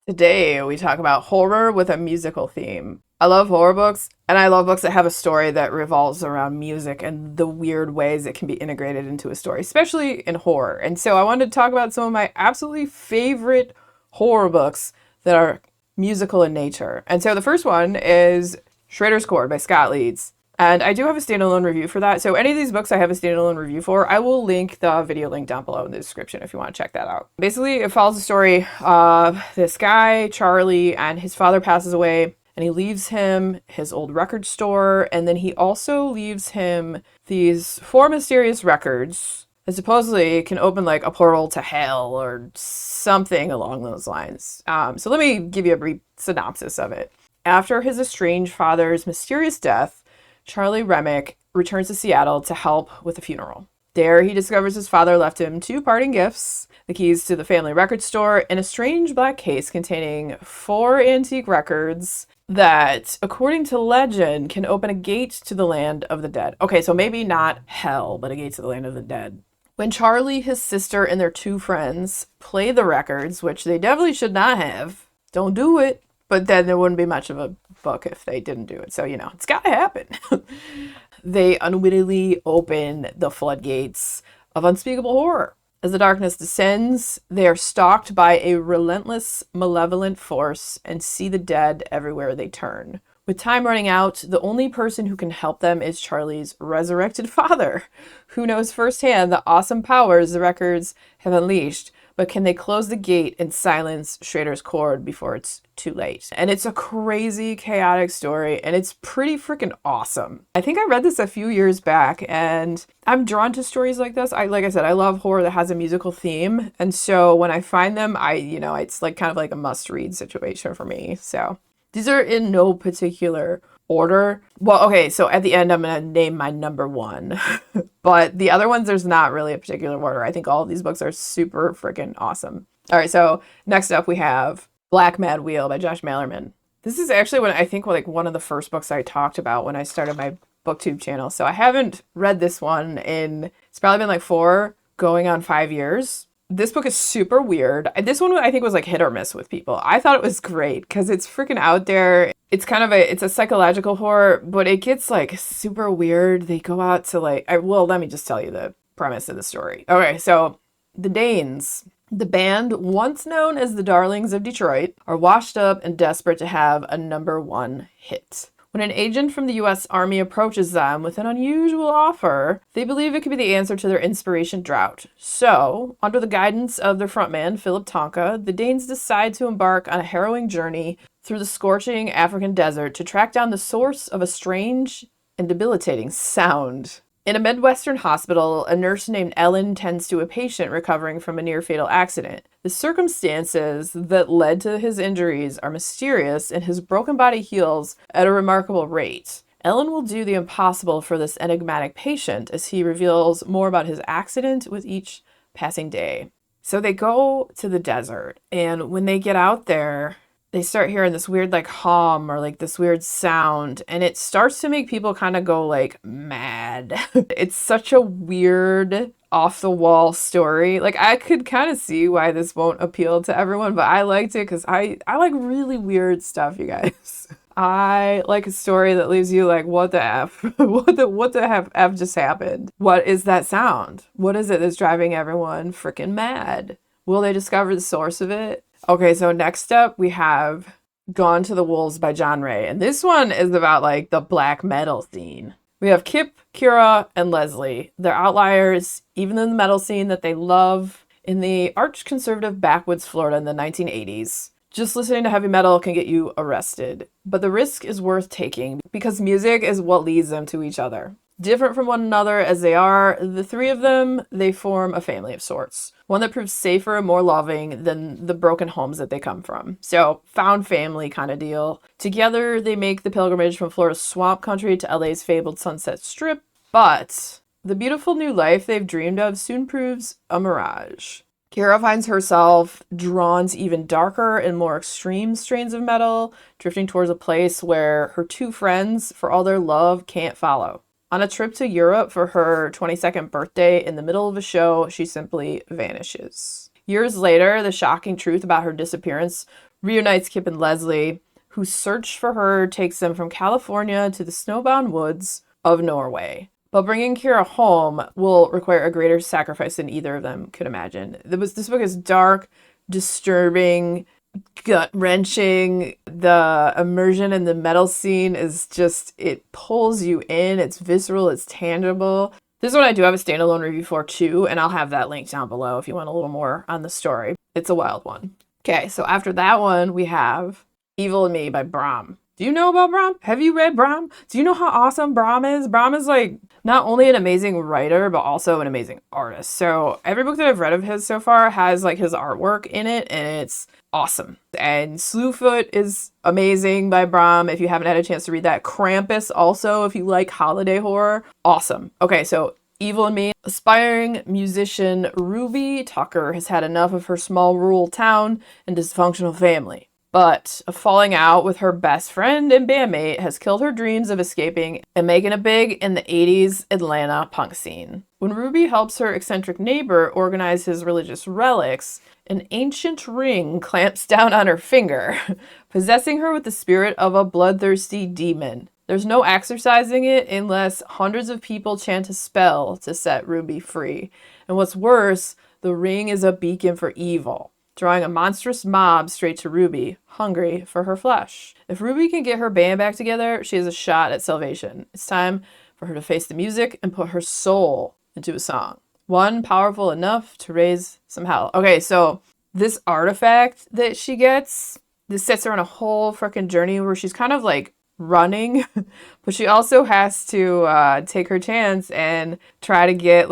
Today, we talk about horror with a musical theme. I love horror books, and I love books that have a story that revolves around music and the weird ways it can be integrated into a story, especially in horror. And so, I wanted to talk about some of my absolutely favorite horror books that are musical in nature. And so, the first one is Schrader's Chord by Scott Leeds. And I do have a standalone review for that. So any of these books I have a standalone review for, I will link the video link down below in the description if you want to check that out. Basically, it follows the story of this guy, Charlie, and his father passes away, and he leaves him his old record store, and then he also leaves him these four mysterious records that supposedly can open like a portal to hell or something along those lines. So let me give you a brief synopsis of it. After his estranged father's mysterious death, Charlie Remick returns to Seattle to help with the funeral. There, he discovers his father left him two parting gifts: the keys to the family record store and a strange black case containing four antique records that, according to legend, can open a gate to the land of the dead. Okay, so maybe not hell, but a gate to the land of the dead. When Charlie, his sister, and their two friends play the records, which they definitely should not have, don't do it, but then there wouldn't be much of a book if they didn't do it. So, it's got to happen. They unwittingly open the floodgates of unspeakable horror. As the darkness descends, they are stalked by a relentless, malevolent force and see the dead everywhere they turn. With time running out, the only person who can help them is Charlie's resurrected father, who knows firsthand the awesome powers the records have unleashed. But can they close the gate and silence Schrader's Chord before it's too late? And it's a crazy, chaotic story, and it's pretty freaking awesome. I think I read this a few years back, and I'm drawn to stories like this. Like I said, I love horror that has a musical theme, and so when I find them, it's like kind of like a must-read situation for me. So these are in no particular order. Well, okay, so at the end, I'm going to name my number one. But the other ones, there's not really a particular order. I think all of these books are super freaking awesome. All right, so next up we have Black Mad Wheel by Josh Malerman. This is actually one of the first books I talked about when I started my BookTube channel. So I haven't read this one it's probably been like 4 going on 5 years. This book is super weird. This one I think was like hit or miss with people. I thought it was great because it's freaking out there. It's it's a psychological horror, but it gets like super weird. They go out to let me just tell you the premise of the story. Okay, so the Danes, the band once known as the Darlings of Detroit, are washed up and desperate to have a #1 hit. When an agent from the U.S. Army approaches them with an unusual offer, they believe it could be the answer to their inspiration drought. So, under the guidance of their frontman, Philip Tonka, the Danes decide to embark on a harrowing journey through the scorching African desert to track down the source of a strange and debilitating sound. In a Midwestern hospital, a nurse named Ellen tends to a patient recovering from a near-fatal accident. The circumstances that led to his injuries are mysterious, and his broken body heals at a remarkable rate. Ellen will do the impossible for this enigmatic patient as he reveals more about his accident with each passing day. So they go to the desert, and when they get out there, they start hearing this weird hum or this weird sound, and it starts to make people kind of go mad. It's such a weird, off the wall story. I could kind of see why this won't appeal to everyone, but I liked it because I like really weird stuff, you guys. I like a story that leaves you what the F? what the F just happened? What is that sound? What is it that's driving everyone freaking mad? Will they discover the source of it? Okay, so next up we have Gone to the Wolves by John Ray. And this one is about the black metal scene. We have Kip, Kira, and Leslie. They're outliers, even in the metal scene that they love in the arch-conservative backwoods Florida in the 1980s. Just listening to heavy metal can get you arrested. But the risk is worth taking because music is what leads them to each other. Different from one another as they are, the three of them, they form a family of sorts. One that proves safer and more loving than the broken homes that they come from. So, found family kind of deal. Together, they make the pilgrimage from Florida's swamp country to LA's fabled Sunset Strip. But the beautiful new life they've dreamed of soon proves a mirage. Kira finds herself drawn to even darker and more extreme strains of metal, drifting towards a place where her two friends, for all their love, can't follow. On a trip to Europe for her 22nd birthday, in the middle of a show, she simply vanishes. Years later, the shocking truth about her disappearance reunites Kip and Leslie, whose search for her takes them from California to the snowbound woods of Norway. But bringing Kira home will require a greater sacrifice than either of them could imagine. This book is dark, disturbing, gut-wrenching. The immersion in the metal scene is just, it pulls you in. It's visceral, it's tangible. This is what I do have a standalone review for too, and I'll have that link down below if you want a little more on the story. It's a wild one. Okay, so after that one, we have Evil and Me by Bram. Do you know about Bram? Have you read Bram? Do you know how awesome Bram is? Bram is like not only an amazing writer, but also an amazing artist. So every book that I've read of his so far has like his artwork in it, and it's awesome. And Slewfoot is amazing by Bram if you haven't had a chance to read that. Krampus also, if you like holiday horror. Awesome. Okay, so Evil and Me. Aspiring musician Ruby Tucker has had enough of her small rural town and dysfunctional family. But a falling out with her best friend and bandmate has killed her dreams of escaping and making it big in the 80s Atlanta punk scene. When Ruby helps her eccentric neighbor organize his religious relics, an ancient ring clamps down on her finger, possessing her with the spirit of a bloodthirsty demon. There's no exorcising it unless hundreds of people chant a spell to set Ruby free. And what's worse, the ring is a beacon for evil, drawing a monstrous mob straight to Ruby, hungry for her flesh. If Ruby can get her band back together, she has a shot at salvation. It's time for her to face the music and put her soul into a song. One powerful enough to raise some hell. Okay, so this artifact that she gets, this sets her on a whole freaking journey where she's kind of like running, but she also has to take her chance and try to get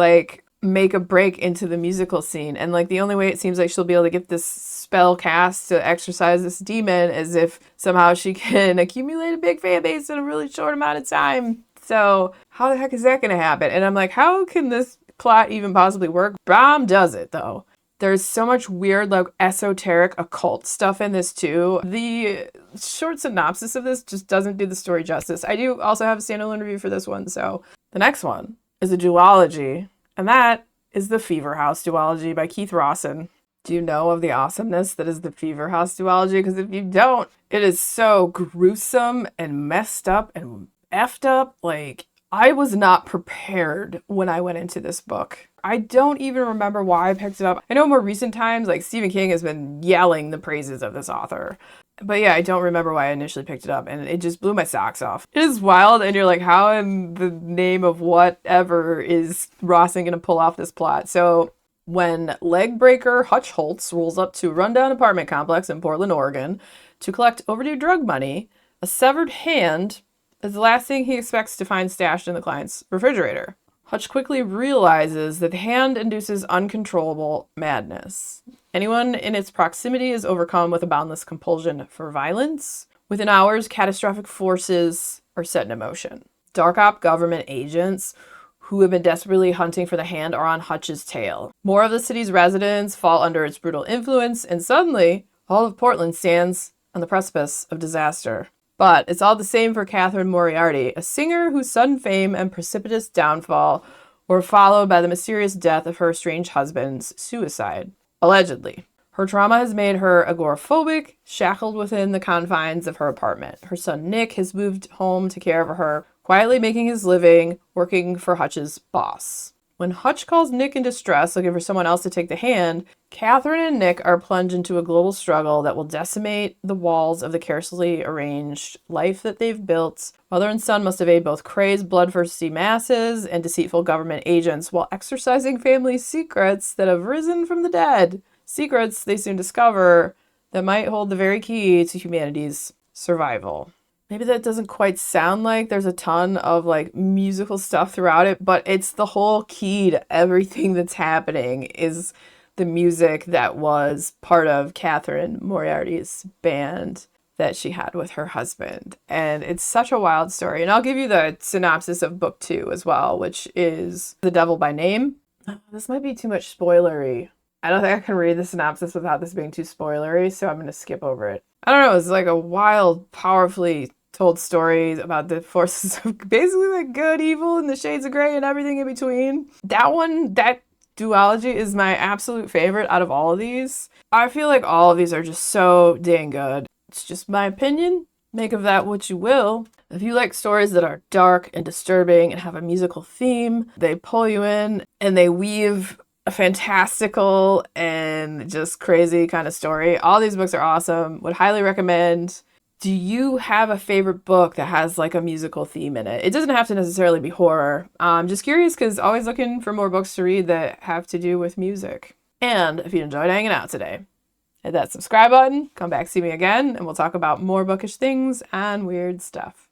make a break into the musical scene. And like the only way it seems like she'll be able to get this spell cast to exorcise this demon is if somehow she can accumulate a big fan base in a really short amount of time. So how the heck is that going to happen? And I'm like, how can this plot even possibly work? Bram does it though. There's so much weird, like, esoteric occult stuff in this too. The short synopsis of this just doesn't do the story justice. I do also have a standalone review for this one. So the next one is a duology, and that is The Fever House duology by Keith Rawson. Do you know of the awesomeness that is The Fever House duology? Because if you don't, it is so gruesome and messed up and effed up. Like, I was not prepared when I went into this book. I don't even remember why I picked it up. I know more recent times, like Stephen King has been yelling the praises of this author. But yeah, I don't remember why I initially picked it up, and it just blew my socks off. It is wild, and you're like, how in the name of whatever is Rawson going to pull off this plot? So when leg breaker Hutch Holtz rolls up to a rundown apartment complex in Portland, Oregon to collect overdue drug money, a severed hand is the last thing he expects to find stashed in the client's refrigerator. Hutch quickly realizes that the hand induces uncontrollable madness. Anyone in its proximity is overcome with a boundless compulsion for violence. Within hours, catastrophic forces are set in motion. Dark op government agents who have been desperately hunting for the hand are on Hutch's tail. More of the city's residents fall under its brutal influence, and suddenly, all of Portland stands on the precipice of disaster. But it's all the same for Catherine Moriarty, a singer whose sudden fame and precipitous downfall were followed by the mysterious death of her estranged husband's suicide, allegedly. Her trauma has made her agoraphobic, shackled within the confines of her apartment. Her son Nick has moved home to care for her, quietly making his living, working for Hutch's boss. When Hutch calls Nick in distress, looking for someone else to take the hand, Catherine and Nick are plunged into a global struggle that will decimate the walls of the carefully arranged life that they've built. Mother and son must evade both crazed, bloodthirsty masses and deceitful government agents while exorcising family secrets that have risen from the dead. Secrets they soon discover that might hold the very key to humanity's survival. Maybe that doesn't quite sound like there's a ton of like musical stuff throughout it, but it's the whole key to everything that's happening is the music that was part of Catherine Moriarty's band that she had with her husband. And it's such a wild story. And I'll give you the synopsis of book 2 as well, which is The Devil by Name. This might be too much spoilery. I don't think I can read the synopsis without this being too spoilery, so I'm going to skip over it. I don't know, it's like a wild, powerfully told stories about the forces of basically like good, evil, and the shades of gray and everything in between. That one, that Duology is my absolute favorite out of all of these. I feel like all of these are just so dang good. It's just my opinion. Make of that what you will. If you like stories that are dark and disturbing and have a musical theme, they pull you in and they weave a fantastical and just crazy kind of story. All these books are awesome. Would highly recommend. Do you have a favorite book that has like a musical theme in it? It doesn't have to necessarily be horror. I'm just curious because always looking for more books to read that have to do with music. And if you enjoyed hanging out today, hit that subscribe button, come back, see me again, and we'll talk about more bookish things and weird stuff.